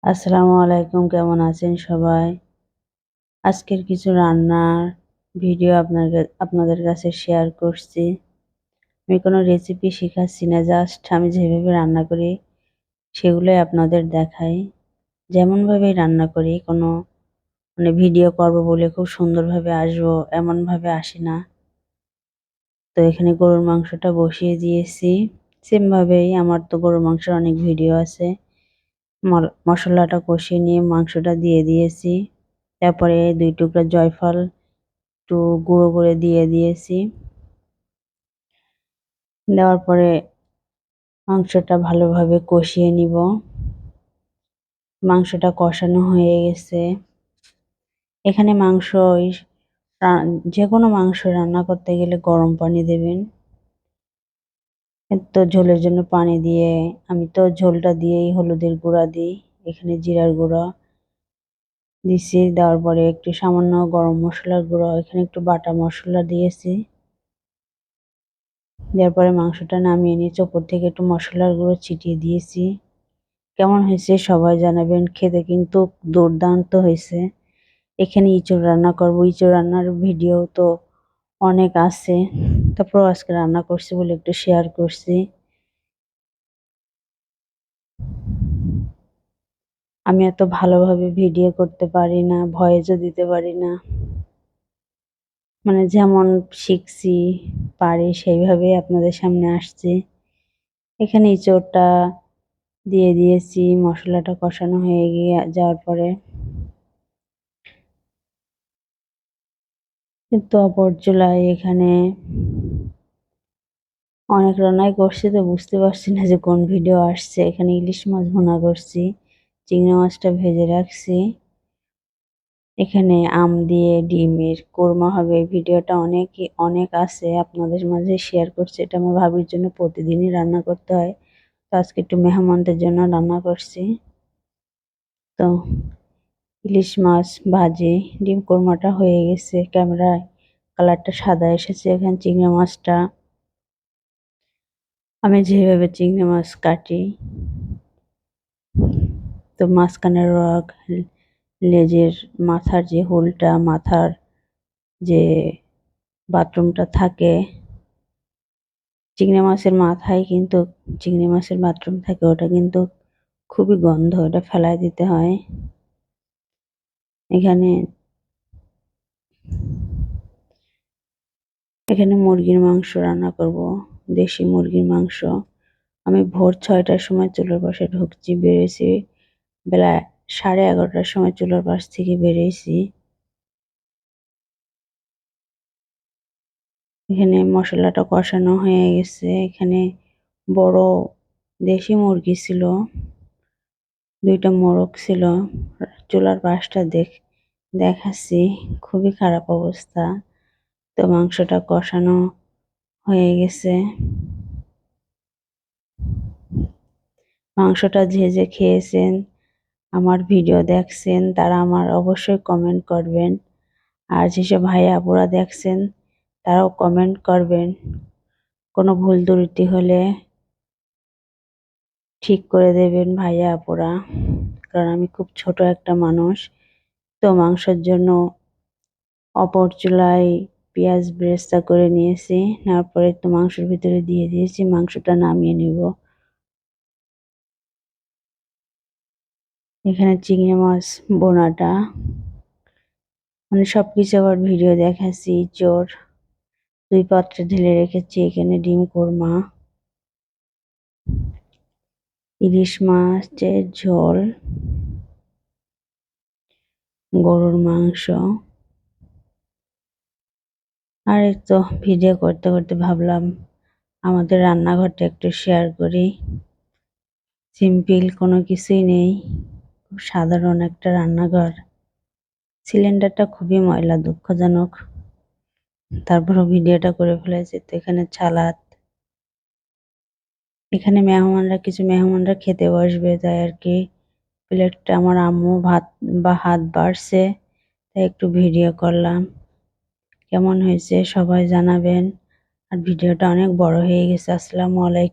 আসসালামু আলাইকুম, কেমন আছেন সবাই? আজকের কিছু রান্নার ভিডিও আপনাদের কাছে শেয়ার করছি। আমি কোনো রেসিপি শিখাচ্ছি না, জাস্ট আমি যেভাবে রান্না করি সেগুলোই আপনাদের দেখাই। যেমনভাবেই রান্না করি, কোনো ভিডিও করব বলে খুব সুন্দরভাবে আসবো এমনভাবে আসি না। তো এখানে গরুর মাংসটা বসিয়ে দিয়েছি। সেমভাবেই আমার তো গরুর মাংসের অনেক ভিডিও আছে। মশলাটা কষিয়ে নিয়ে মাংসটা দিয়ে দিয়েছি। তারপরে 2 টুকরা জয়ফল একটু গুঁড়ো করে দিয়ে দিয়েছি। দেওয়ার পরে মাংসটা ভালোভাবে কষিয়ে নিব। মাংসটা কষানো হয়ে গেছে। এখানে যেকোনো মাংস রান্না করতে গেলে গরম পানি দেবেন। তো ঝোলের জন্য পানি দিয়ে আমি তো ঝোলটা দিয়েই হলুদের গুঁড়া দিই, এখানে জিরার গুঁড়া দিছি। দেওয়ার পরে একটু সামান্য গরম মশলার গুঁড়ো, এখানে একটু বাটা মশলা দিয়েছি। দেওয়ার পরে মাংসটা নামিয়ে নিয়ে ওপর থেকে একটু মশলার গুঁড়ো ছিটিয়ে দিয়েছি। কেমন হয়েছে সবাই জানাবেন, খেতে কিন্তু দুর্দান্ত হয়েছে। এখানে ইঁচড় রান্না করব, ইঁচড় রান্নার ভিডিও তো অনেক আছে, তারপর আজকে রান্না করছি বলে একটু শেয়ার করছি। আমি এত ভালোভাবে ভিডিও করতে পারি না, ভয়েসও দিতে পারি না, যেমন শিখছি পারি সেইভাবে আপনাদের সামনে আসছি। এখানে ইঁচড়টা দিয়ে দিয়েছি। মশলাটা কষানো হয়ে যাওয়ার পরে কিন্তু অপর চুলায় এখানে অনেক রান্নাই করছি, তো বুঝতে পারছি না যে কোন ভিডিও আসছে। এখানে ইলিশ মাছ ভুনা করছি, চিংড়ি মাছটা ভেজে রাখছি। এখানে আম দিয়ে ডিমের কোরমা হবে। ভিডিওটা অনেক আছে, আপনাদের মাঝে শেয়ার করছি। এটা আমার ভাবির জন্য প্রতিদিনই রান্না করতে হয়, তো আজকে একটু মেহমানদের জন্য রান্না করছি। তো ইলিশ মাছ ভাজি, ডিম কোরমাটা হয়ে গেছে। ক্যামেরায় কালারটা সাদা এসেছে। এখানে চিংড়ি মাছটা আমি যেভাবে চিংড়ি মাছ কাটি, তো মাঝখানের রগ, লেজের মাথার যে হোলটা, মাথার যে বাথরুমটা থাকে, চিংড়ি মাছের মাথায় কিন্তু চিংড়ি মাছের বাথরুম থাকে, ওটা কিন্তু খুবই গন্ধ, ওটা ফেলায় দিতে হয়। এখানে মুরগির মাংস রান্না করব, দেশি মুরগির মাংস। আমি ভোর 6টার সময় চুলার পাশে বেরিয়েছি। বেলা 11:30টার সময় চুলার পাশ থেকে বেরিয়েছি। এখানে মশলাটা কষানো হয়ে গেছে। এখানে বড় দেশি মুরগি ছিল, 2টা মোরগ ছিল। চুলার পাশটা দেখাচ্ছি, খুবই খারাপ অবস্থা। তো মাংসটা কষানো হয়ে গেছে। মাংসটা যে খেয়েছেন, আমার ভিডিও দেখছেন, তারা আমার অবশ্যই কমেন্ট করবেন। আর যেসব ভাই আপুরা দেখছেন তারাও কমেন্ট করবেন। কোনো ভুল ত্রুটি হলে ঠিক করে দেবেন ভাইয়া আপুরা, কারণ আমি খুব ছোট একটা মানুষ। তো মাংসের জন্য অপর চুলায় পেঁয়াজ বেরেস্তা করে নিয়েছি, তারপরে তো মাংসের ভিতরে দিয়ে দিয়েছি। মাংসটা নামিয়ে নিব। এখানে চিংড়ি মাছ বোনাটা, সবকিছু আবার ভিডিও দেখাচ্ছি। ইঁচড় 2 পাত্রে ঢেলে রেখেছি। এখানে ডিম কোরমা, ইলিশ মাছের ঝোল, গরুর মাংস। আর এই তো ভিডিও করতে করতে ভাবলাম আমাদের রান্নাঘরটা একটু শেয়ার করি। সিম্পল, কোনো কিছুই নেই, খুব সাধারণ একটা রান্নাঘর। সিলিন্ডারটা খুবই ময়লা, দুঃখজনক, তারপরও ভিডিওটা করে ফেলেছি। তো এখানে সালাদ, এখানে কিছু মেহমানরা খেতে বসবে, তাই আর কি প্লেটটা আমার আম্মু হাত বাড়ছে, তাই একটু ভিডিও করলাম। কেমন হয়েছে সবাই জানাবেন। আর ভিডিওটা অনেক বড় হয়ে গেছে। আসসালামু আলাইকুম।